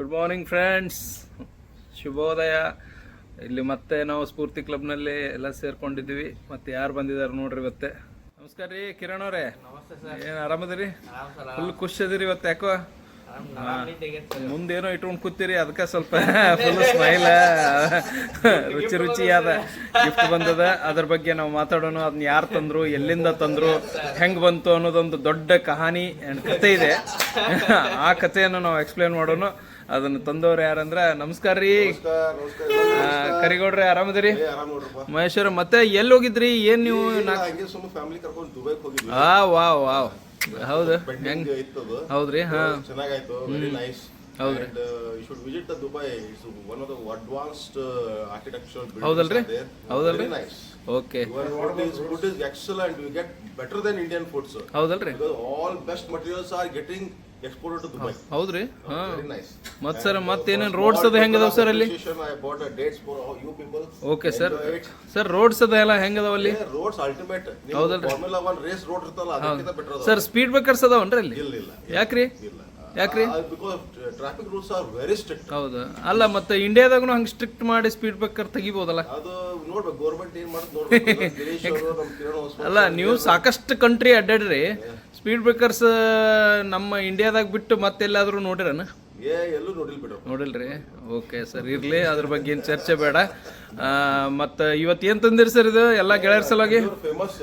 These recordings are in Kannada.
ಗುಡ್ ಮಾರ್ನಿಂಗ್ ಫ್ರೆಂಡ್ಸ್, ಶುಭೋದಯ. ಇಲ್ಲಿ ಮತ್ತೆ ನಾವು ಸ್ಫೂರ್ತಿ ಕ್ಲಬ್ನಲ್ಲಿ ಎಲ್ಲ ಸೇರ್ಕೊಂಡಿದ್ದೀವಿ. ಮತ್ತೆ ಯಾರು ಬಂದಿದ್ದಾರೆ ನೋಡ್ರಿ ಇವತ್ತೆ. ನಮಸ್ಕಾರ ರೀ ಕಿರಣ್ ಅವರೇ, ಏನು ಆರಾಮದಿರಿ? ಫುಲ್ ಖುಷಿ ಅದಿರಿ ಇವತ್ತು. ಯಾಕೋ ಮುಂದೇನೋ ಇಟ್ಕೊಂಡು ಕೂತೀರಿ, ಅದಕ್ಕೆ ಸ್ವಲ್ಪ ಫುಲ್ ಸ್ಮೈಲ್. ರುಚಿಯಾದ ಗಿಫ್ಟ್ ಬಂದದ, ಅದ್ರ ಬಗ್ಗೆ ನಾವು ಮಾತಾಡೋಣ. ಅದನ್ನ ಯಾರು ತಂದ್ರು, ಎಲ್ಲಿಂದ ತಂದ್ರು, ಹೆಂಗ್ ಬಂತು ಅನ್ನೋದೊಂದು ದೊಡ್ಡ ಕಹಾನಿ ಕತೆ ಇದೆ. ಆ ಕಥೆಯನ್ನು ನಾವು ಎಕ್ಸ್ಪ್ಲೇನ್ ಮಾಡೋಣ. ಅದನ್ನ ತಂದವ್ರು ಯಾರಂದ್ರ, ನಮಸ್ಕಾರ ರೀ ಕರಿಗೌಡ್ರೆ, ಆರಾಮದಿರಿ? ಮಹೇಶ್ವರ, ಮತ್ತೆ ಎಲ್ಲಿ ಹೋಗಿದ್ರಿ? ಏನ್ ನೀವು? ವಾವ್ ವಾವ್, ಹೌದು, ಹೆಂಗ್ ಹೌದ್ರಿ? ಹಾ, ಚೆನ್ನಾಗಾಯ್ತು, ವೆರಿ ನೈಸ್. ಹೌದ್ರಿ, you should visit the Dubai. It's one of the advanced architectural buildings. ಹೌದಲ್ರಿ? ಹೌದಲ್ರಿ? Very nice. Okay. Food is excellent. You get better than Indian foods. ಹೌದಲ್ರಿ? Because all best materials are getting exported to Dubai. ಹೌದ್ರಿ? ಹಾ, ವೆರಿ ನೈಸ್. ಮತ್ ಸರ್ ಮತ್ತೇನೇನು ರೋಡ್ಸ್ ಅದು ಹೆಂಗದಾವ ಸರ್ ಅಲ್ಲಿ? I bought a dates for you people. Okay sir. Sir roads ಅದ ಎಲ್ಲ ಹೆಂಗದಾವ ಅಲ್ಲಿ? Roads ultimate. ಹೌದಲ್ರಿ? ಫಾರ್ಮುಲಾ 1 ರೇಸ್ ರೋಡ್ ಇರ್ತಲ್ಲ, ಅದಕ್ಕಿಂತ ಬೆಟರ್ ಅದ. ಸರ್ ಸ್ಪೀಡ್ ಬ್ರೇಕರ್ಸ್ ಅದಾವನ್ರಿ ಅಲ್ಲಿ? ಇಲ್ಲ. ಯಾಕ್ರಿ? ಯಾಕ್ರಿ? Because traffic rules are very strict. ಹೌದು. ಅಲ್ಲ, ಮತ್ತೆ ಇಂಡಿಯಾದಾಗೂ ಹಂಗೆ ಸ್ಟ್ರಿಕ್ಟ್ ಮಾಡಿ ಸ್ಪೀಡ್ ಬ್ರೇಕರ್ ತೆಗಿಬೋದಲ್ಲ? ಅದು ನೋಡ್ಬೇಕು, ಗೌರ್ಮೆಂಟ್ ಏನ್ ಮಾಡುತ್ತೆ ನೋಡ್ಬೇಕು. ಅಲ್ಲ, ನೀವು ಸಾಕಷ್ಟು ಕಂಟ್ರಿ ಅಡ್ಡಾಡ್ರಿ, ಸ್ಪೀಡ್ ಬ್ರೇಕರ್ಸ್ ನಮ್ಮ ಇಂಡಿಯಾದಾಗ ಬಿಟ್ಟು ಮತ್ತೆಲ್ಲಾದ್ರೂ ನೋಡಿರನ? ಎಲ್ಲೂ ನೋಡಿಲ್ ಬಿಡ್ರಿ. ನೋಡಿಲ್ರಿ? ಓಕೆ ಸರ್, ಇರ್ಲಿ, ಅದ್ರ ಬಗ್ಗೆ ಏನು ಚರ್ಚೆ ಬೇಡ. ಮತ್ತೆ ಇವತ್ತು ಏನ್ ತಂದಿರಿ ಸರ್? ಇದು ಎಲ್ಲ ಗೆಳೆಯರ ಸಲುವಾಗಿ ಫೇಮಸ್.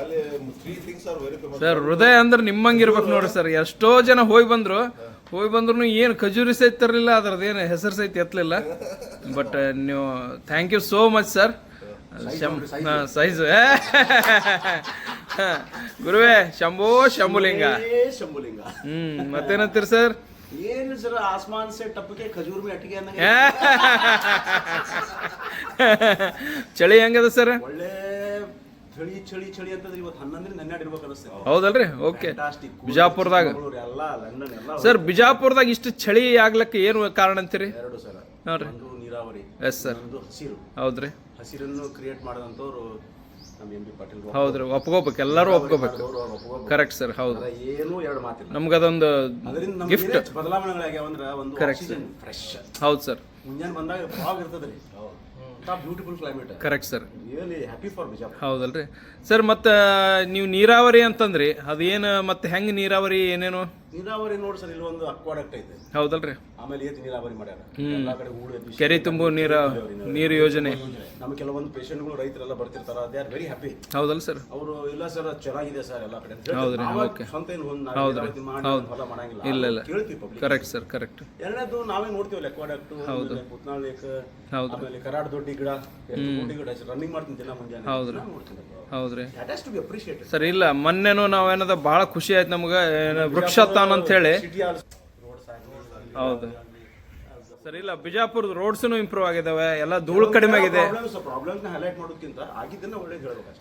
ಅಲ್ಲಿ 3 things are very famous. Sir, ಹೃದಯ ಅಂದ್ರೆ ನಿಮ್ಮಂಗಿರ್ಬೇಕು ನೋಡ್ರಿ ಸರ್. ಎಷ್ಟೋ ಜನ ಹೋಗಿ ಬಂದ್ರು ಏನು ಖಜೂರಿ ಸಹಿತ ತರಲಿಲ್ಲ, ಅದ್ರದ್ದು ಏನು ಹೆಸರು ಸಹಿತ ಎತ್ತಲಿಲ್ಲ. ಬಟ್ ನೀವು thank you so much sir. ಸೈಜ್ ಗುರುವೇ, ಶಂಭುಲಿಂಗ. ಮತ್ತೇನಂತೀರಿ ಸರ್? ಏನು ಸರ್, ಆಸ್ಮಾನ್ ಸೆ ಟಪ್ಪಕ್ಕೆ ಖಜೂರ್ ಮೇ ಅಟಿಗೆ ಅನ್ನಂಗೆ. ಚಳಿ ಹೆಂಗದ ಸರ್? ಒಳ್ಳೆ ಚಳಿ ಅಂತಂದ್ರೆ ಇವತ್ತು 11 ಇರ್ಬೇಕು ಅನಿಸ್ತದೆ. ಹೌದಲ್ರಿ? ಓಕೆ. ಬಿಜಾಪುರದಾಗ ಎಲ್ಲ ಲಂಡನ್ ಎಲ್ಲ ಸರ್, ಬಿಜಾಪುರದಾಗ ಇಷ್ಟು ಚಳಿ ಆಗ್ಲಕ್ಕೆ ಏನು ಕಾರಣ ಅಂತೀರಿ? ಎರಡು ಸರ್. ನೋಡ್ರಿ, ಒಂದು ನೀರಾವರಿ, ಎಸ್ ಸರ್. ಒಂದು ಹಸಿರು. ಹೌದ್ರಿ? ಹಸಿರನ್ನು ಕ್ರಿಯೇಟ್ ಮಾಡಿದಂಥವ್ರು ನಮ್ಮ ಎಂ ಬಿ ಪಾಟೀಲ್. ಹೌದ್ರಿ, ಒಪ್ಕೋಬೇಕು, ಎಲ್ಲರೂ ಒಪ್ಕೋಬೇಕು. ಕರೆಕ್ಟ್ ಸರ್, ಹೌದು. ಏನು ಎರಡು ಮಾತಿಲ್ಲ. ನಮ್ಗದೊಂದು ಅದರಿಂದ ಗಿಫ್ಟ್ ಬದಲಾವಣೆಗಳಾಗ್ಯಾವ ಅಂದ್ರೆ ಒಂದು ಆಕ್ಸಿಜನ್ ಫ್ರೆಶ್. ಹೌದು ಸರ್. ಮುಂಜಾನೆ ಬಂದಾಗ ಫಾಗ್ ಇರ್ತದ್ರಿ, beautiful climate. Correct sir. Really happy for Bijapur. ಹೌದಲ್ರಿ ಸರ್? ಮತ್ತೆ ನೀವು ನೀರಾವರಿ ಅಂತಂದ್ರಿ, ಅದೇನು ಮತ್ತೆ ಹೆಂಗ್ ನೀರಾವರಿ, ಏನೇನು ನೀರಾವರಿ ನೋಡಿ ಸರ್, ಇಲ್ಲಿ ಒಂದು ಅಕ್ವಾಡಕ್ಟ್ ಐತೆ. ಹೌದಲ್ರಿ? ಆಮೇಲೆ ಏತ್ ನೀರಾವರಿ ಮಾಡ್ಯಾರ, ಎಲ್ಲಾ ಕಡೆ ಹೂಳು ಕೆರೆ ತುಂಬು ನೀರು ಯೋಜನೆ. ನಮ್ಮ ಕೆಲವೊಂದು ಪೇಷಂಟ್ಗಳು ರೈತರೆಲ್ಲ ಬರ್ತಿರ್ತಾರ, ದೇ ಆರ್ ವೆರಿ ಹ್ಯಾಪಿ. ಹೌದಲ್ಲ ಸರ್? ಅವರು ಇಲ್ಲ ಸರ್ ಚೆನ್ನಾಗಿದೆ ಸರ್ ಎಲ್ಲ ಕಡೆ. ಹೌದ್ರಿ? ಓಕೆ. ಸ್ವಂತ ಏನು ಹೊಲ ಮಾಡಂಗಿಲ್ಲ, ಇಲ್ಲ. ಕೇಳ್ತೀವಿ ಪಬ್ಲಿಕ್. Correct sir, correct. ಎರಡನೇದು ನಾವೇ ನೋಡ್ತೀವಲ್ಲ ಅಕ್ವಾಡಕ್ಟ್, ಪುತ್ನಾಳ್ ಲೇಕ್, ಆಮೇಲೆ ಕರಾಡ್ ದೊಡ್ಡ ಗಿಡ, ರನ್ನಿಂಗ್ ಮಾಡ್ತೀನಿ ದಿನ ಮುಂಜಾನೆ. ಹೌದ್ರಿ? ಹೌದ್ರಿ ಸರ್. ಇಲ್ಲ, ಮೊನ್ನೆನು ನಾವೇನದ ಬಹಳ ಖುಷಿ ಆಯ್ತು ನಮ್ಗೆ, ವೃಕ್ಷತಾನ್ ಅಂತ ಹೇಳಿ. ಹೌದು ಸರ್. ಇಲ್ಲ, ಬಿಜಾಪುರದ ರೋಡ್ಸ್ನು ಇಂಪ್ರೂವ್ ಆಗಿದಾವೆ, ಎಲ್ಲ ಧೂಳು ಕಡಿಮೆ ಆಗಿದೆ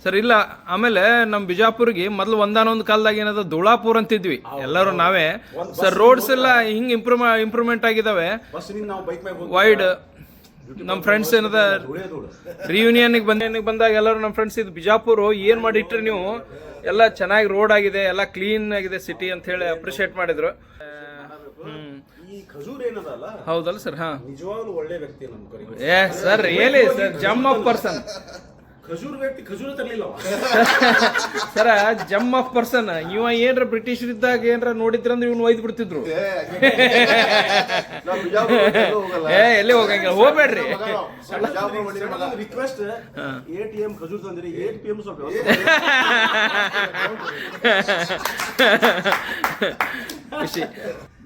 ಸರ್. ಇಲ್ಲ, ಆಮೇಲೆ ನಮ್ ಬಿಜಾಪುರ್ಗೆ ಮೊದ್ಲು ಒಂದಾನೊಂದು ಕಾಲದಾಗ ಏನದ ಧೂಳಾಪುರ್ ಅಂತಿದ್ವಿ ಎಲ್ಲರೂ ನಾವೇ ಸರ್. ರೋಡ್ಸ್ ಎಲ್ಲ ಹಿಂಗ್ ಇಂಪ್ರೂವ್ಮೆಂಟ್ ಆಗಿದಾವೆ, ವೈಡ್. ನಮ್ಮ ಫ್ರೆಂಡ್ಸ್ ಏನದ ರಿಯೂನಿಯನ್ಗೆ ಬಂದಾಗ ಎಲ್ಲರೂ ನಮ್ಮ ಫ್ರೆಂಡ್ಸ್, ಇದು ಬಿಜಾಪುರ ಏನ್ ಮಾಡಿಟ್ರಿ ನೀವು, ಎಲ್ಲ ಚೆನ್ನಾಗಿ ರೋಡ್ ಆಗಿದೆ, ಎಲ್ಲ ಕ್ಲೀನ್ ಆಗಿದೆ ಸಿಟಿ ಅಂತ ಹೇಳಿ ಅಪ್ರಿಶಿಯೇಟ್ ಮಾಡಿದ್ರು. ಹೌದಲ್ಲ ಸರ್? ಹಾ, ನಿಜವಾಗ್ಲೂ ಒಳ್ಳೆ ವ್ಯಕ್ತಿ ನಮ್ಮ ಕಡೆ. Sir really sir, gem of person. ಖಜೂರ್ ವ್ಯಕ್ತಿ ಖಜೂರ್ ತರಲಿಲ್ಲ ಸರ, ಜಮ್ ಆಫ್ ಪರ್ಸನ್. ಇವ ಏನ್ರ ಬ್ರಿಟಿಷ್ ಇದ್ದಾಗ ಏನ್ರ ನೋಡಿದ್ರಂದ್ರೆ ಇವ್ನು ಒಯ್ದು ಬಿಡ್ತಿದ್ರು. ಎಲ್ಲಿ ಹೋಗಂಗಿಲ್ಲ, ಹೋಗ್ಬೇಡ್ರಿ. ರಿಕ್ವೆಸ್ಟ್, ATM ಖಜೂರ್ ತಂದಿರಿ, 8 PM ಸ್ವಲ್ಪ ಖುಷಿ.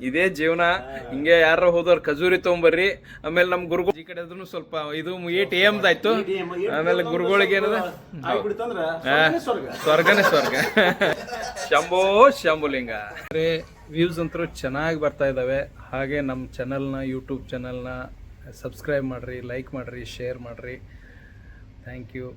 ಇದೇ ಜೀವನ, ಹಿಂಗೆ ಯಾರ ಹೋದವ್ರು ಖಜೂರಿ ತಗೊಂಬರ್ರಿ. ಆಮೇಲೆ ನಮ್ ಗುರುಗಳು ಈ ಕಡೆ ಆದ್ರೂ ಸ್ವಲ್ಪ ಇದು 8 AM ಆಯ್ತು. ಆಮೇಲೆ ಗುರುಗಳಿಗೆ ಏನದ ಸ್ವರ್ಗನೇ ಸ್ವರ್ಗ. ಶಂಭುಲಿಂಗ. ವ್ಯೂಸ್ ಅಂತೂ ಚೆನ್ನಾಗಿ ಬರ್ತಾ ಇದಾವೆ. ಹಾಗೆ ನಮ್ಮ ಚಾನಲ್ನ, ಯೂಟ್ಯೂಬ್ ಚಾನಲ್ನ ಸಬ್ಸ್ಕ್ರೈಬ್ ಮಾಡ್ರಿ, ಲೈಕ್ ಮಾಡ್ರಿ, ಶೇರ್ ಮಾಡ್ರಿ. Thank you.